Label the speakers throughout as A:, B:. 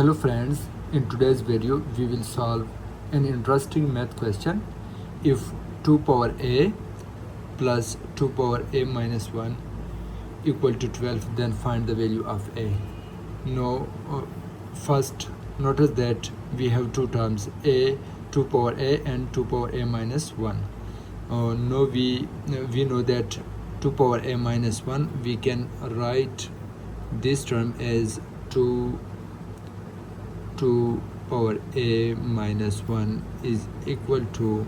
A: Hello friends, in today's video we will solve an interesting math question. If 2 power a plus 2 power a minus 1 equal to 12, then find the value of a. Now first notice that we have two terms, a 2 power a and 2 power a minus 1. Now we know that 2 power a minus 1, we can write this term as 2 power a minus 1 is equal to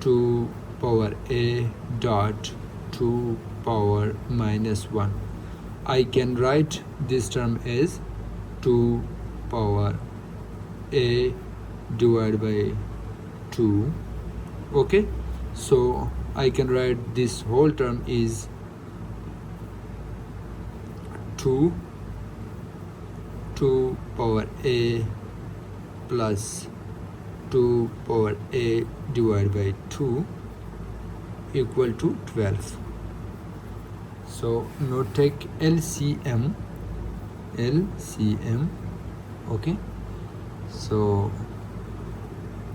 A: 2 power a dot 2 power minus 1. I can write this term as 2 power a divided by 2. Okay, so I can write this whole term is 2 power a plus 2 power a divided by 2 equal to 12. So now take LCM. Okay, so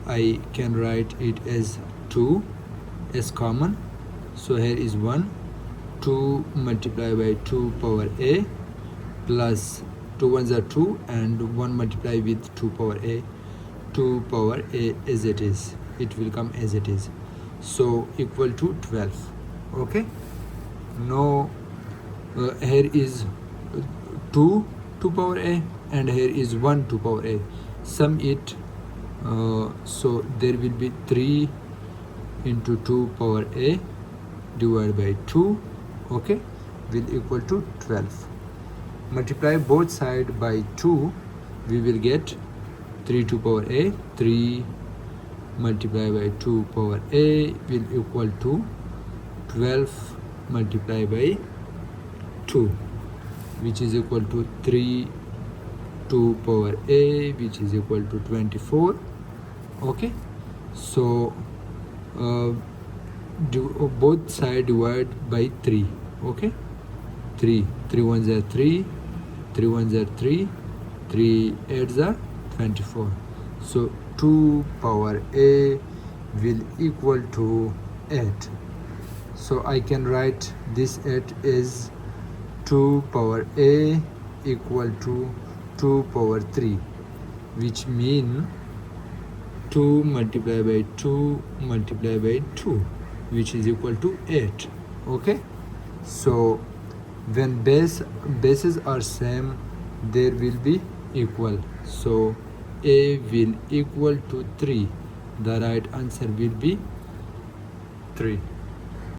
A: I can write it as 2 as common. So here is 1, 2 multiplied by 2 power a plus 2 ones are 2 and 1 multiply with 2 power a. 2 power a as it is, it will come as it is, so equal to 12. Okay, now here is 2 power a and here is 1 2 power a. Sum it, so there will be 3 into 2 power a divided by 2, okay, will equal to 12. Multiply both sides by 2, we will get 3 2 power a. 3 multiplied by 2 power a will equal to 12 multiplied by 2, which is equal to 3 2 power a, which is equal to 24. Okay, so both sides divide by 3. Okay, 3 ones are 3, 3 ones are 3, 3 8s are 24. So 2 power a will equal to 8. So I can write this 8 as 2 power a equal to 2 power 3, which mean 2 multiplied by 2 multiplied by 2, which is equal to 8. Okay, so when bases are same, there will be equal, so a will equal to 3. The right answer will be 3.